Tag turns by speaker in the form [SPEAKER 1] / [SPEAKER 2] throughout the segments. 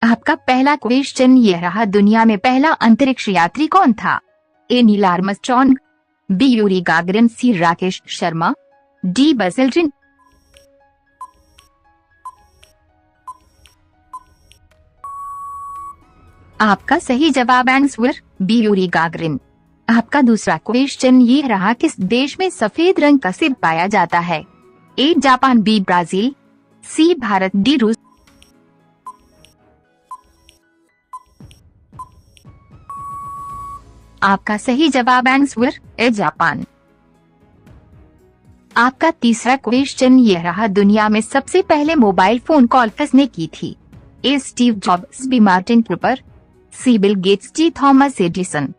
[SPEAKER 1] आपका पहला क्वेश्चन यह रहा, दुनिया में पहला अंतरिक्ष यात्री कौन था? A Neil Armstrong, B Yuri Gagarin, C Rakesh Sharma, D Buzz Aldrin. आपका सही जवाब आंसर बी यूरी गागरिन। आपका दूसरा क्वेश्चन ये रहा, किस देश में सफेद रंग का सेब पाया जाता है? A Japan, B Brazil, C Bharat, D रूस। आपका सही जवाब आंसर ए जापान। आपका तीसरा क्वेश्चन यह रहा, दुनिया में सबसे पहले मोबाइल फोन कॉल किसने की थी? A Steve Jobs, B Martin Cooper, C Bill Gates, D Thomas Edison.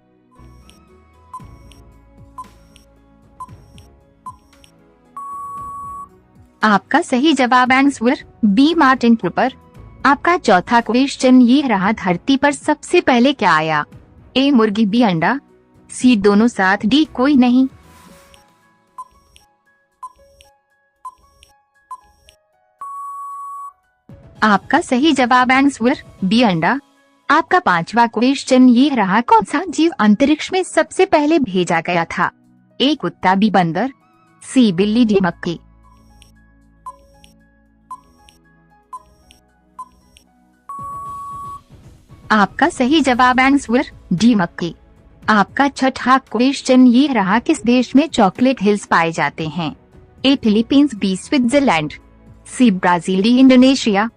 [SPEAKER 1] आपका सही जवाब आंसर बी मार्टिन कूपर। आपका चौथा क्वेश्चन ये रहा, धरती पर सबसे पहले क्या आया? ए मुर्गी, बी अंडा, सी दोनों साथ, डी कोई नहीं। आपका सही जवाब आंसर बी अंडा। आपका पांचवा क्वेश्चन ये रहा, कौन सा जीव अंतरिक्ष में सबसे पहले भेजा गया था? ए कुत्ता, बी बंदर, सी बिल्ली, डी मक्खी। आपका सही जवाब आंसर डी मक्खी। आपका छठा क्वेश्चन ये रहा, किस देश में चॉकलेट हिल्स पाए जाते हैं? A Philippines, B Switzerland, C Brazil, D Indonesia.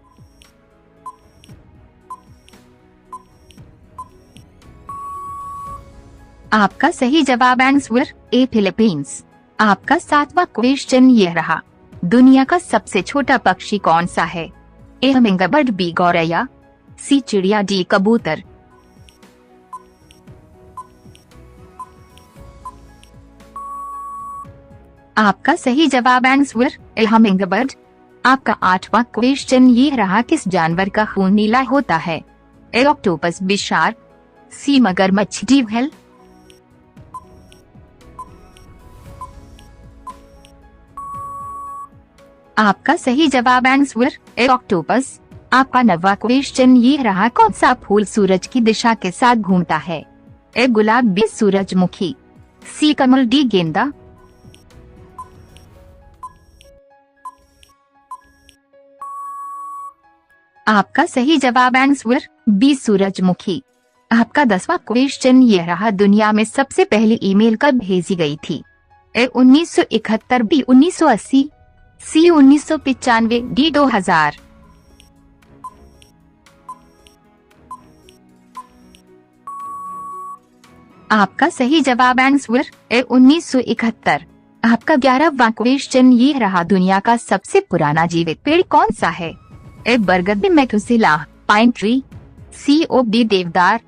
[SPEAKER 1] आपका सही जवाब आंसर ए फिलीपींस। आपका सातवां क्वेश्चन ये रहा, दुनिया का सबसे छोटा पक्षी कौन सा है? ए हमिंगबर्ड, बी गौरैया, सी चिड़िया, डी कबूतर। आपका सही जवाब आंसर ए हमिंगबर्ड। आपका आठवां क्वेश्चन ये रहा, किस जानवर का खून नीला होता है? ए ऑक्टोपस, बी शार्क, सी मगरमच्छ, डी व्हेल। आपका सही जवाब आंसर ए ऑक्टोपस। आपका नवा क्वेश्चन ये रहा, कौन सा फूल सूरज की दिशा के साथ घूमता है? ए गुलाब, बी सूरजमुखी, सी कमल, डी गेंदा। आपका सही जवाब आंसर बी सूरजमुखी। आपका 10वां क्वेश्चन ये रहा, दुनिया में सबसे पहली ईमेल कब भेजी गई थी? ए 1971, बी 1980, सी 1995, डी 2000। आपका सही जवाब आंसर ए 1971। आपका 11वां क्वेश्चन ये रहा, दुनिया का सबसे पुराना जीवित पेड़ कौन सा है? ए बरगद, B Methuselah, pine tree, C oak, D देवदार।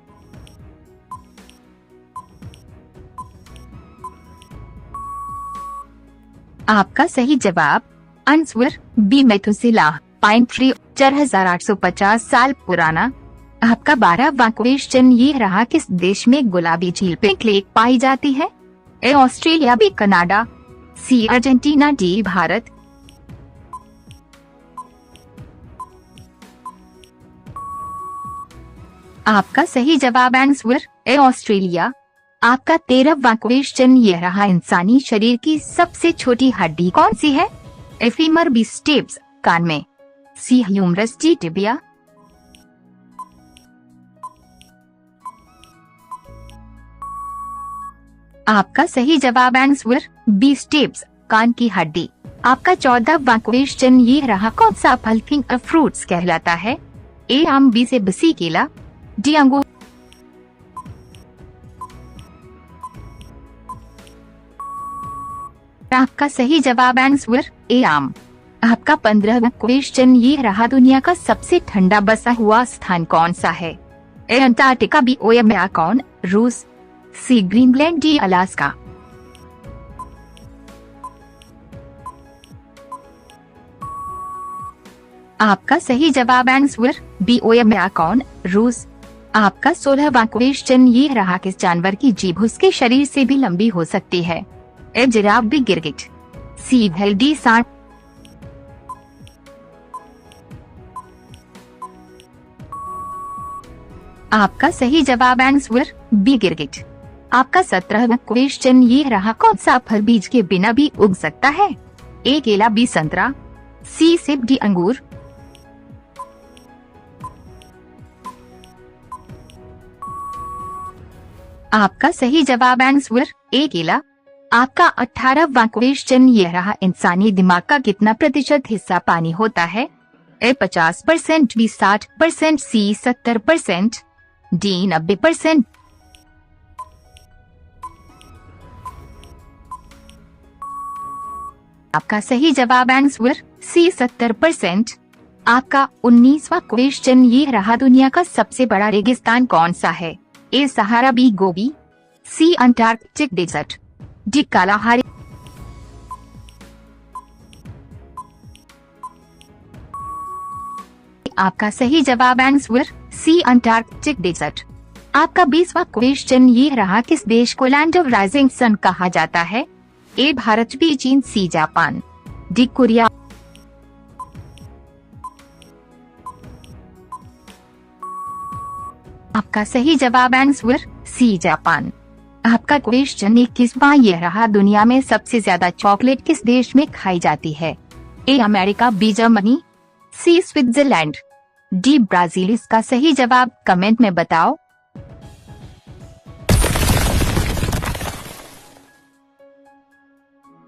[SPEAKER 1] आपका सही जवाब answer B Methuselah, pine tree, 4850 साल पुराना। आपका 12वां क्वेश्चन ये रहा, किस देश में गुलाबी झील पिंक लेक पाई जाती है? A Australia, B Canada, C Argentina, D Bharat. आपका सही जवाब आंसर ए ऑस्ट्रेलिया। आपका 13वां क्वेश्चन ये रहा, इंसानी शरीर की सबसे छोटी हड्डी कौन सी है? ए फीमर, बी स्टेप्स, कान में, सी ह्यूमरस, डी टिबिया। आपका सही जवाब आंसर बी स्टेप्स, कान की हड्डी। आपका 14वां क्वेश्चन ये रहा, कौन सा फल किंग ऑफ फ्रूट्स कहलाता है? ए आम, बी सेब, सी केला, डी अंगूर। आपका सही जवाब आंसर ए आम। आपका 15वां क्वेश्चन ये रहा, दुनिया का सबसे ठंडा बसा हुआ स्थान कौन सा है? ए अंटार्कटिका, बी ओयामेयाकॉन, रूस, सी ग्रीनलैंड, डी अलास्का। आपका सही जवाब आंसर बी ओयामेयाकॉन, रूस। आपका 16वां क्वेश्चन ये रहा, किस जानवर की जीभ उसके शरीर से भी लंबी हो सकती है? ए जिराफ, बी गिरगिट, सी व्हेल, डी सांप। आपका सही जवाब आंसर बी गिरगिट। आपका 17वां क्वेश्चन ये रहा, कौन सा फल बीज के बिना भी उग सकता है? ए केला, बी संतरा, सी सेब, डी अंगूर। आपका सही जवाब आंसर ए केला। आपका 18वां क्वेश्चन ये रहा, इंसानी दिमाग का कितना प्रतिशत हिस्सा पानी होता है? ए 50%, बी 60%, सी 70%, डी 90%। आपका सही जवाब आंसर सी 70%। आपका 19वां क्वेश्चन ये रहा, दुनिया का सबसे बड़ा रेगिस्तान कौन सा है? ए सहारा, बी गोबी, सी अंटार्कटिक डेजर्ट, डी कालाहारी। आपका सही जवाब आंसर सी अंटार्कटिक डेजर्ट। आपका 20वां क्वेश्चन ये रहा, किस देश को लैंड ऑफ राइजिंग सन कहा जाता है? ए भारत, बी चीन, सी जापान, डी कोरिया। आपका सही जवाब आंसर सी जापान। आपका क्वेश्चन 21वां ये रहा, दुनिया में सबसे ज्यादा चॉकलेट किस देश में खाई जाती है? A America, B Germany, C Switzerland, D Brazil. इसका सही जवाब कमेंट में बताओ।